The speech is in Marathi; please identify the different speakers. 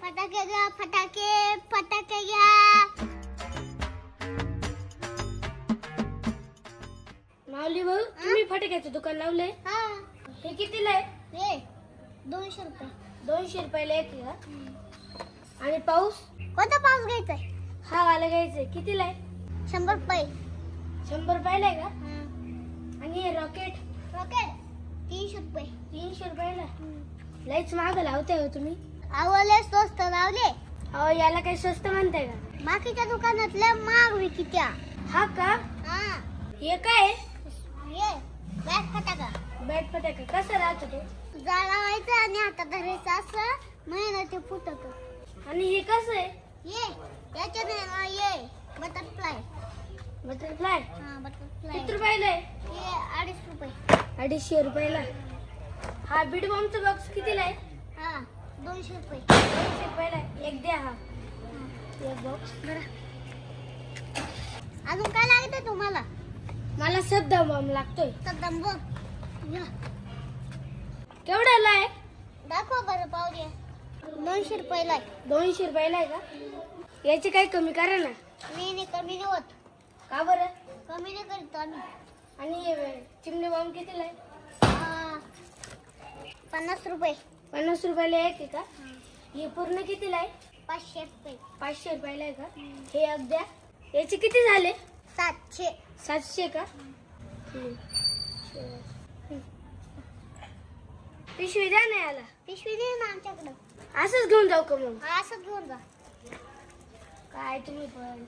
Speaker 1: फटाके घ्या, फटाके फटाके घ्या.
Speaker 2: माऊली भाऊ, तुम्ही फटाक्याचं दुकान लावलंय?
Speaker 1: हा.
Speaker 2: हे कितीला आहे?
Speaker 1: हे 200 रुपये.
Speaker 2: 200 रुपयाला एक का? आणि पाऊस?
Speaker 1: कोणता पाऊस घ्यायचाय?
Speaker 2: हा वाला घ्यायचंय. कितीला आहे?
Speaker 1: 100 रुपये.
Speaker 2: 100 रुपयाला आहे का?
Speaker 1: हा.
Speaker 2: आणि हे रॉकेट?
Speaker 1: रॉकेट 300 रुपये.
Speaker 2: 300 रुपयाला. लईच महाग लावताय हो तुम्ही.
Speaker 1: आवले स्वस्त लावले.
Speaker 2: अहो, याला काही स्वस्त म्हणताय का?
Speaker 1: बाकीच्या दुकानातल्या महाग विकित्या.
Speaker 2: हा का?
Speaker 1: हा.
Speaker 2: हे काय?
Speaker 1: ये बॅट फटाका.
Speaker 2: बॅट फटाका कसं राहतो तो?
Speaker 1: जाळ लावायचं आणि हातात धरायचं असं महिना ते फुटत.
Speaker 2: आणि हे कसं आहे?
Speaker 1: ये याच्याने ये बटरफ्लाय.
Speaker 2: बटरफ्लाय?
Speaker 1: हा बटरफ्लाय.
Speaker 2: किती रुपयाला आहे?
Speaker 1: ये 250 रुपये.
Speaker 2: 250 रुपयाला. हा बीड बॉम्बचा बॉक्स कितीला आहे?
Speaker 1: हा 200 रुपये.
Speaker 2: 200 रुपयाला आहे. एक द्या. हा एक बॉक्स.
Speaker 1: अजून काय लागतं तुम्हाला?
Speaker 2: मला सध्या बॉम्ब लागतोय.
Speaker 1: सध्या बघ.
Speaker 2: केवढ्याला आहे?
Speaker 1: दाखवा बरं पावडे. 200 रुपयाला आहे.
Speaker 2: 200 रुपयाला आहे का? याची काही कमी करा ना.
Speaker 1: मी कमी नाही होत.
Speaker 2: का बरं?
Speaker 1: कमी नाही करतो आम्ही.
Speaker 2: आणि चिमणी बॉम्ब कितीला आहे?
Speaker 1: 50 रुपये.
Speaker 2: 50 रुपयाला एक आहे का? हे पूर्ण कितीला आहे?
Speaker 1: 500 रुपये.
Speaker 2: 500 रुपयाला आहे का? हे एक द्या. याचे किती झाले?
Speaker 1: 700.
Speaker 2: 700 का? पिशवी द्या ना याला.
Speaker 1: पिशवी दे ना आमच्याकडं.
Speaker 2: असंच घेऊन जाऊ का मग?
Speaker 1: हा असंच घेऊन जा.
Speaker 2: काय तुम्ही पण